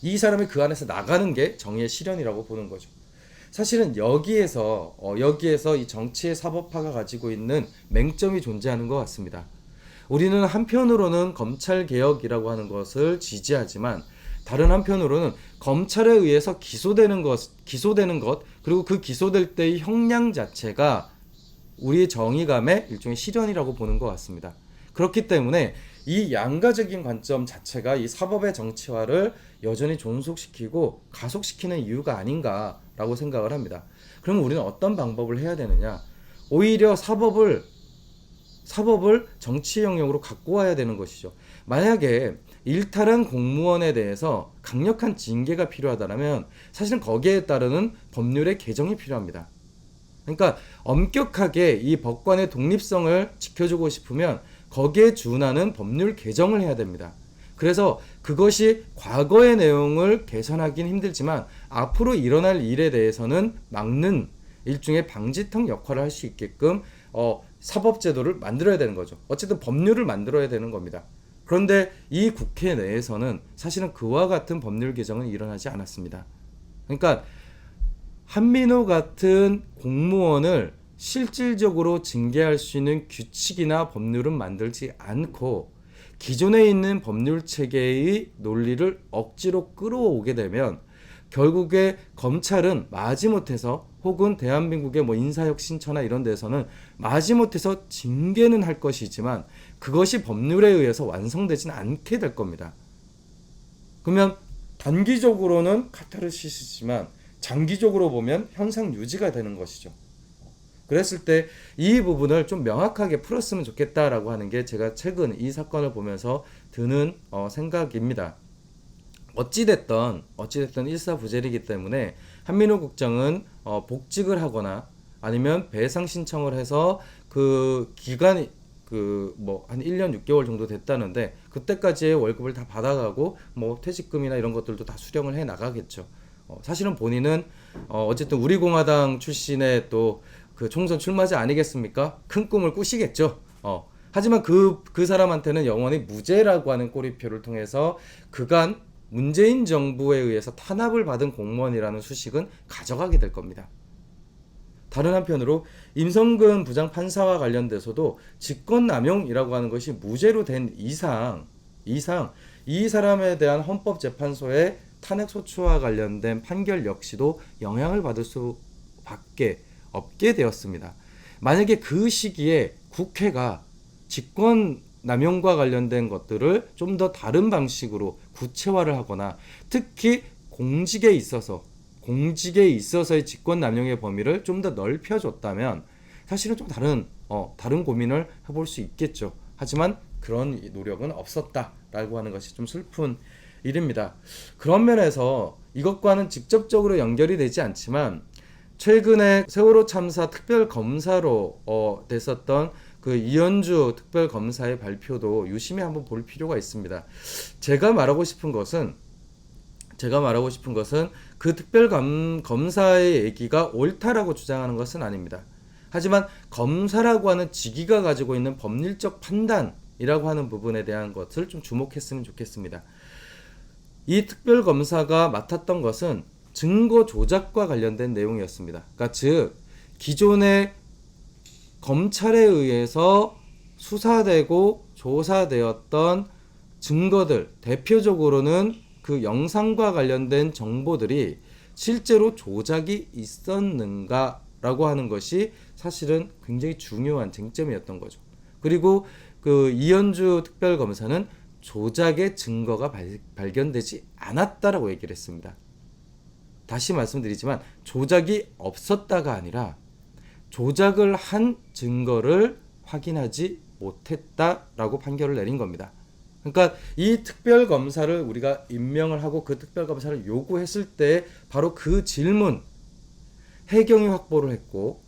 이 사람이 그 안에서 나가는 게 정의의 실현이라고 보는 거죠. 사실은 여기에서 이 정치의 사법화가 가지고 있는 맹점이 존재하는 것 같습니다. 우리는 한편으로는 검찰개혁이라고 하는 것을 지지하지만 다른 한편으로는 검찰에 의해서 기소되는 것 그리고 그 기소될 때의 형량 자체가 우리의 정의감의 일종의 실현이라고 보는 것 같습니다. 그렇기 때문에 이 양가적인 관점 자체가 이 사법의 정치화를 여전히 존속시키고 가속시키는 이유가 아닌가라고 생각을 합니다. 그럼 우리는 어떤 방법을 해야 되느냐? 오히려 사법을 정치 영역으로 갖고 와야 되는 것이죠. 만약에 일탈한 공무원에 대해서 강력한 징계가 필요하다면 사실은 거기에 따르는 법률의 개정이 필요합니다. 그러니까 엄격하게 이 법관의 독립성을 지켜주고 싶으면 거기에 준하는 법률 개정을 해야 됩니다. 그래서 그것이 과거의 내용을 개선하긴 힘들지만 앞으로 일어날 일에 대해서는 막는 일종의 방지턱 역할을 할 수 있게끔 사법제도를 만들어야 되는 거죠. 어쨌든 법률을 만들어야 되는 겁니다. 그런데 이 국회 내에서는 사실은 그와 같은 법률 개정은 일어나지 않았습니다. 그러니까 한민호 같은 공무원을 실질적으로 징계할 수 있는 규칙이나 법률은 만들지 않고 기존에 있는 법률 체계의 논리를 억지로 끌어오게 되면 결국에 검찰은 마지못해서 혹은 대한민국의 인사혁신처나 이런 데서는 마지못해서 징계는 할 것이지만 그것이 법률에 의해서 완성되지는 않게 될 겁니다. 그러면 단기적으로는 카타르시스지만 장기적으로 보면 현상 유지가 되는 것이죠. 그랬을 때 이 부분을 좀 명확하게 풀었으면 좋겠다라고 하는 게 제가 최근 이 사건을 보면서 드는 생각입니다. 어찌됐든 일사부재이기 때문에 한민호 국장은 복직을 하거나 아니면 배상 신청을 해서 그 기간이 한 1년 6개월 정도 됐다는데 그때까지의 월급을 다 받아가고 퇴직금이나 이런 것들도 다 수령을 해 나가겠죠. 사실은 본인은 어쨌든 우리공화당 출신의 또 그 총선 출마자 아니겠습니까? 큰 꿈을 꾸시겠죠. 하지만 그 사람한테는 영원히 무죄라고 하는 꼬리표를 통해서 그간 문재인 정부에 의해서 탄압을 받은 공무원이라는 수식은 가져가게 될 겁니다. 다른 한편으로 임성근 부장판사와 관련돼서도 직권남용이라고 하는 것이 무죄로 된 이상 이 사람에 대한 헌법재판소의 탄핵소추와 관련된 판결 역시도 영향을 받을 수밖에 없게 되었습니다. 만약에 그 시기에 국회가 직권남용과 관련된 것들을 좀 더 다른 방식으로 구체화를 하거나 특히 공직에 있어서의 직권남용의 범위를 좀 더 넓혀줬다면 사실은 좀 다른 고민을 해볼 수 있겠죠. 하지만 그런 노력은 없었다라고 하는 것이 좀 슬픈 일입니다. 그런 면에서 이것과는 직접적으로 연결이 되지 않지만 최근에 세월호 참사 특별검사로 됐었던 그 이현주 특별검사의 발표도 유심히 한번 볼 필요가 있습니다. 제가 말하고 싶은 것은 그 특별검사의 얘기가 옳다라고 주장하는 것은 아닙니다. 하지만 검사라고 하는 직위가 가지고 있는 법률적 판단이라고 하는 부분에 대한 것을 좀 주목했으면 좋겠습니다. 이 특별검사가 맡았던 것은 증거 조작과 관련된 내용이었습니다. 그러니까 즉 기존의 검찰에 의해서 수사되고 조사되었던 증거들, 대표적으로는 그 영상과 관련된 정보들이 실제로 조작이 있었는가라고 하는 것이 사실은 굉장히 중요한 쟁점이었던 거죠. 그리고 그 이현주 특별검사는 조작의 증거가 발견되지 않았다라고 얘기를 했습니다. 다시 말씀드리지만 조작이 없었다가 아니라 조작을 한 증거를 확인하지 못했다라고 판결을 내린 겁니다. 그러니까 이 특별검사를 우리가 임명을 하고 그 특별검사를 요구했을 때 바로 그 질문 해경이 확보를 했고,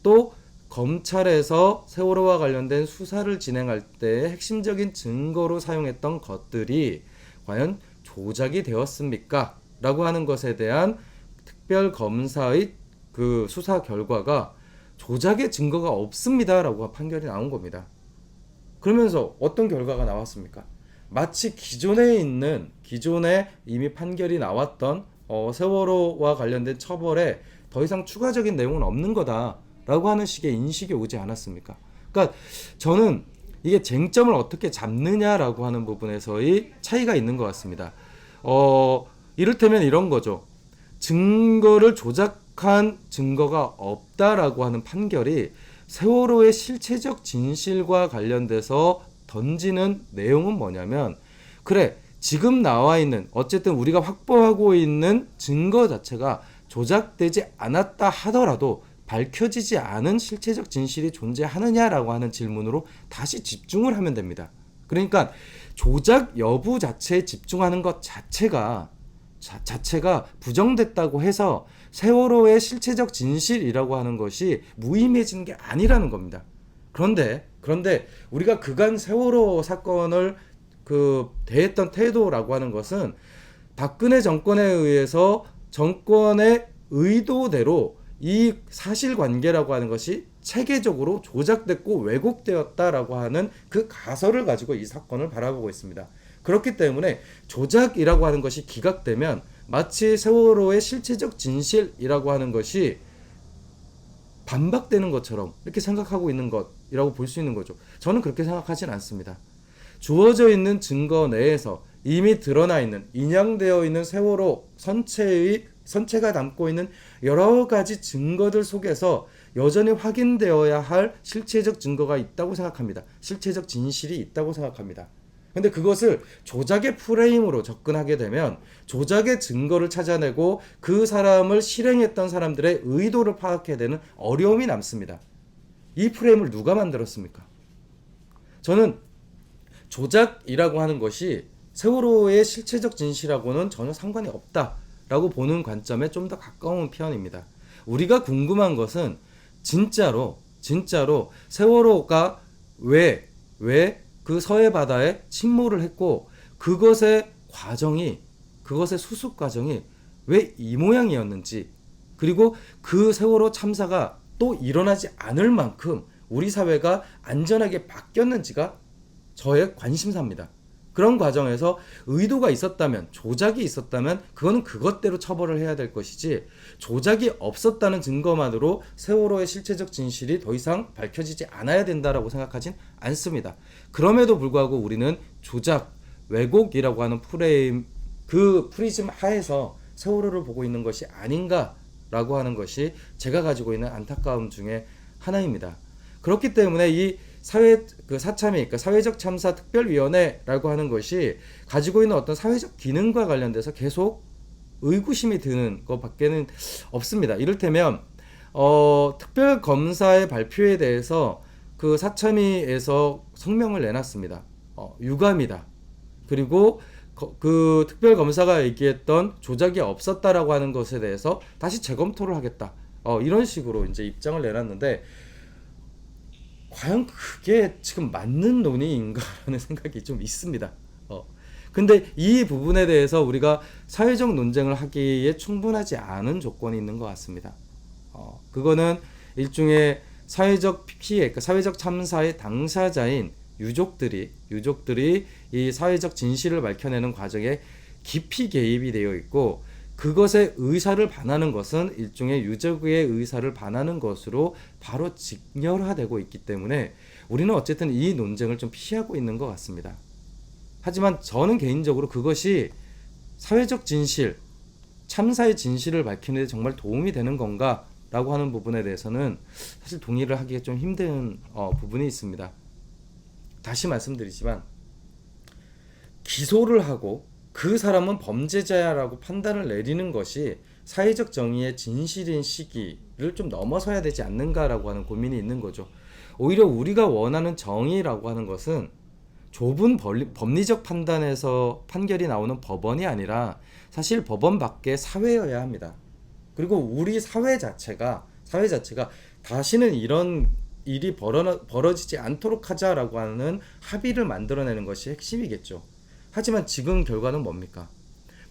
또 검찰에서 세월호와 관련된 수사를 진행할 때 핵심적인 증거로 사용했던 것들이 과연 조작이 되었습니까? 라고 하는 것에 대한 특별검사의 그 수사 결과가 조작의 증거가 없습니다 라고 판결이 나온 겁니다. 그러면서 어떤 결과가 나왔습니까? 마치 기존에 이미 판결이 나왔던 세월호와 관련된 처벌에 더 이상 추가적인 내용은 없는 거다라고 하는 식의 인식이 오지 않았습니까? 그러니까 저는 이게 쟁점을 어떻게 잡느냐라고 하는 부분에서의 차이가 있는 것 같습니다. 이를테면 이런 거죠. 증거를 조작한 증거가 없다라고 하는 판결이 세월호의 실체적 진실과 관련돼서 던지는 내용은 뭐냐면, 그래, 지금 나와 있는, 어쨌든 우리가 확보하고 있는 증거 자체가 조작되지 않았다 하더라도 밝혀지지 않은 실체적 진실이 존재하느냐라고 하는 질문으로 다시 집중을 하면 됩니다. 그러니까 조작 여부 자체에 집중하는 것 자체가 부정됐다고 해서 세월호의 실체적 진실이라고 하는 것이 무의미해지는 게 아니라는 겁니다. 그런데 우리가 그간 세월호 사건을 대했던 태도라고 하는 것은 박근혜 정권에 의해서 정권의 의도대로 이 사실관계라고 하는 것이 체계적으로 조작됐고 왜곡되었다라고 하는 그 가설을 가지고 이 사건을 바라보고 있습니다. 그렇기 때문에 조작이라고 하는 것이 기각되면 마치 세월호의 실체적 진실이라고 하는 것이 반박되는 것처럼 이렇게 생각하고 있는 것이라고 볼 수 있는 거죠. 저는 그렇게 생각하진 않습니다. 주어져 있는 증거 내에서 이미 드러나 있는, 인양되어 있는 세월호 선체가 담고 있는 여러 가지 증거들 속에서 여전히 확인되어야 할 실체적 증거가 있다고 생각합니다. 실체적 진실이 있다고 생각합니다. 근데 그것을 조작의 프레임으로 접근하게 되면 조작의 증거를 찾아내고 그 사람을 실행했던 사람들의 의도를 파악해야 되는 어려움이 남습니다. 이 프레임을 누가 만들었습니까? 저는 조작이라고 하는 것이 세월호의 실체적 진실하고는 전혀 상관이 없다라고 보는 관점에 좀 더 가까운 편입니다. 우리가 궁금한 것은 진짜로 세월호가 왜 그 서해 바다에 침몰을 했고 그것의 수습 과정이 왜 이 모양이었는지, 그리고 그 세월호 참사가 또 일어나지 않을 만큼 우리 사회가 안전하게 바뀌었는지가 저의 관심사입니다. 그런 과정에서 의도가 있었다면, 조작이 있었다면 그거는 그것대로 처벌을 해야 될 것이지, 조작이 없었다는 증거만으로 세월호의 실체적 진실이 더 이상 밝혀지지 않아야 된다라고 생각하진 않습니다. 그럼에도 불구하고 우리는 조작, 왜곡이라고 하는 프레임, 그 프리즘 하에서 세월호를 보고 있는 것이 아닌가라고 하는 것이 제가 가지고 있는 안타까움 중에 하나입니다. 그렇기 때문에 이 사참위, 그러니까 사회적 참사 특별위원회라고 하는 것이 가지고 있는 어떤 사회적 기능과 관련돼서 계속 의구심이 드는 것밖에는 없습니다. 이를테면 특별검사의 발표에 대해서 그 사참위에서 성명을 내놨습니다. 유감이다. 그리고 그 특별검사가 얘기했던 조작이 없었다라고 하는 것에 대해서 다시 재검토를 하겠다. 이런 식으로 이제 입장을 내놨는데, 과연 그게 지금 맞는 논의인가라는 생각이 좀 있습니다. 근데 이 부분에 대해서 우리가 사회적 논쟁을 하기에 충분하지 않은 조건이 있는 것 같습니다. 그거는 일종의 사회적 피해, 그러니까 사회적 참사의 당사자인 유족들이 이 사회적 진실을 밝혀내는 과정에 깊이 개입이 되어 있고, 그것의 의사를 반하는 것은 일종의 유족의 의사를 반하는 것으로 바로 직렬화되고 있기 때문에 우리는 어쨌든 이 논쟁을 좀 피하고 있는 것 같습니다. 하지만 저는 개인적으로 그것이 사회적 진실, 참사의 진실을 밝히는 데 정말 도움이 되는 건가 라고 하는 부분에 대해서는 사실 동의를 하기가 좀 힘든 부분이 있습니다. 다시 말씀드리지만, 기소를 하고 그 사람은 범죄자야라고 판단을 내리는 것이 사회적 정의의 진실인 시기를 좀 넘어서야 되지 않는가라고 하는 고민이 있는 거죠. 오히려 우리가 원하는 정의라고 하는 것은 좁은 법리적 판단에서 판결이 나오는 법원이 아니라 사실 법원 밖의 사회여야 합니다. 그리고 우리 사회 자체가 다시는 이런 일이 벌어지지 않도록 하자라고 하는 합의를 만들어내는 것이 핵심이겠죠. 하지만 지금 결과는 뭡니까?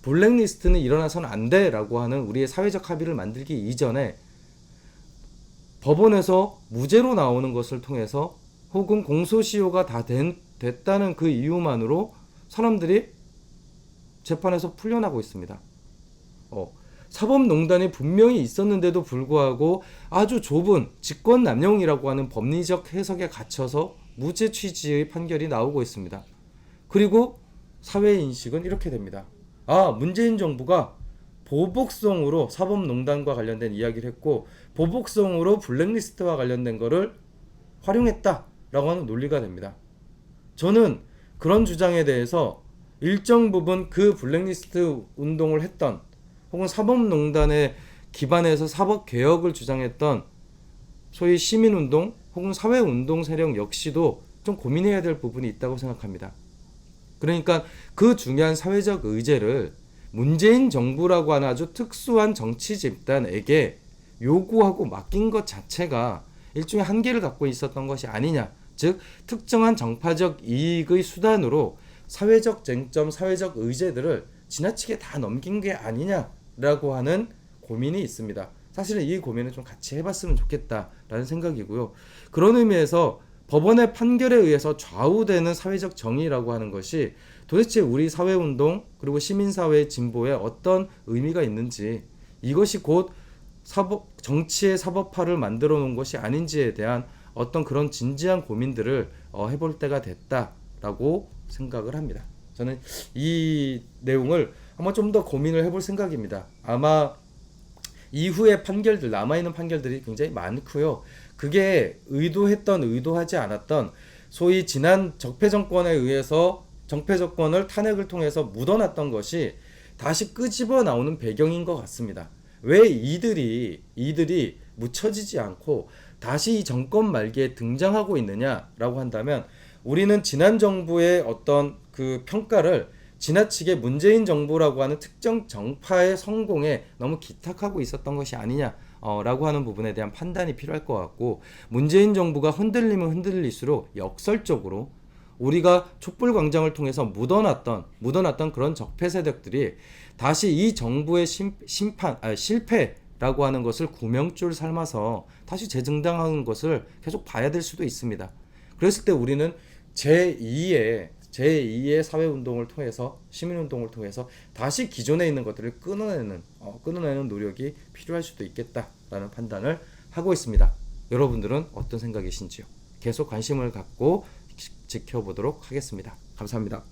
블랙리스트는 일어나서는 안 돼라고 하는 우리의 사회적 합의를 만들기 이전에 법원에서 무죄로 나오는 것을 통해서 혹은 공소시효가 다 됐다는 그 이유만으로 사람들이 재판에서 풀려나고 있습니다. 사법농단이 분명히 있었는데도 불구하고 아주 좁은 직권남용이라고 하는 법리적 해석에 갇혀서 무죄 취지의 판결이 나오고 있습니다. 그리고 사회인식은 이렇게 됩니다. 문재인 정부가 보복성으로 사법농단과 관련된 이야기를 했고 보복성으로 블랙리스트와 관련된 거를 활용했다라고 하는 논리가 됩니다. 저는 그런 주장에 대해서 일정 부분 그 블랙리스트 운동을 했던 혹은 사법농단에 기반해서 사법개혁을 주장했던 소위 시민운동 혹은 사회운동 세력 역시도 좀 고민해야 될 부분이 있다고 생각합니다. 그러니까 그 중요한 사회적 의제를 문재인 정부라고 하는 아주 특수한 정치 집단에게 요구하고 맡긴 것 자체가 일종의 한계를 갖고 있었던 것이 아니냐. 즉 특정한 정파적 이익의 수단으로 사회적 쟁점, 사회적 의제들을 지나치게 다 넘긴 게 아니냐라고 하는 고민이 있습니다. 사실은 이 고민을 좀 같이 해봤으면 좋겠다라는 생각이고요. 그런 의미에서 법원의 판결에 의해서 좌우되는 사회적 정의라고 하는 것이 도대체 우리 사회운동 그리고 시민사회의 진보에 어떤 의미가 있는지, 이것이 곧 정치의 사법화를 만들어 놓은 것이 아닌지에 대한 어떤 그런 진지한 고민들을 해볼 때가 됐다라고 생각을 합니다. 저는 이 내용을 한번 좀 더 고민을 해볼 생각입니다. 아마 이후의 판결들, 남아있는 판결들이 굉장히 많고요. 그게 의도했던 의도하지 않았던 소위 지난 적폐 정권에 의해서 정폐 정권을 탄핵을 통해서 묻어놨던 것이 다시 끄집어 나오는 배경인 것 같습니다. 왜 이들이 묻혀지지 않고 다시 이 정권 말기에 등장하고 있느냐라고 한다면, 우리는 지난 정부의 어떤 그 평가를 지나치게 문재인 정부라고 하는 특정 정파의 성공에 너무 기탁하고 있었던 것이 아니냐라고 하는 부분에 대한 판단이 필요할 것 같고, 문재인 정부가 흔들리면 흔들릴수록 역설적으로 우리가 촛불광장을 통해서 묻어놨던 그런 적폐 세력들이 다시 이 정부의 실패라고 하는 것을 구명줄 삼아서 다시 재정당하는 것을 계속 봐야 될 수도 있습니다. 그랬을 때 우리는 제2의 사회운동을 통해서, 시민운동을 통해서 다시 기존에 있는 것들을 끊어내는 노력이 필요할 수도 있겠다라는 판단을 하고 있습니다. 여러분들은 어떤 생각이신지요? 계속 관심을 갖고 지켜보도록 하겠습니다. 감사합니다.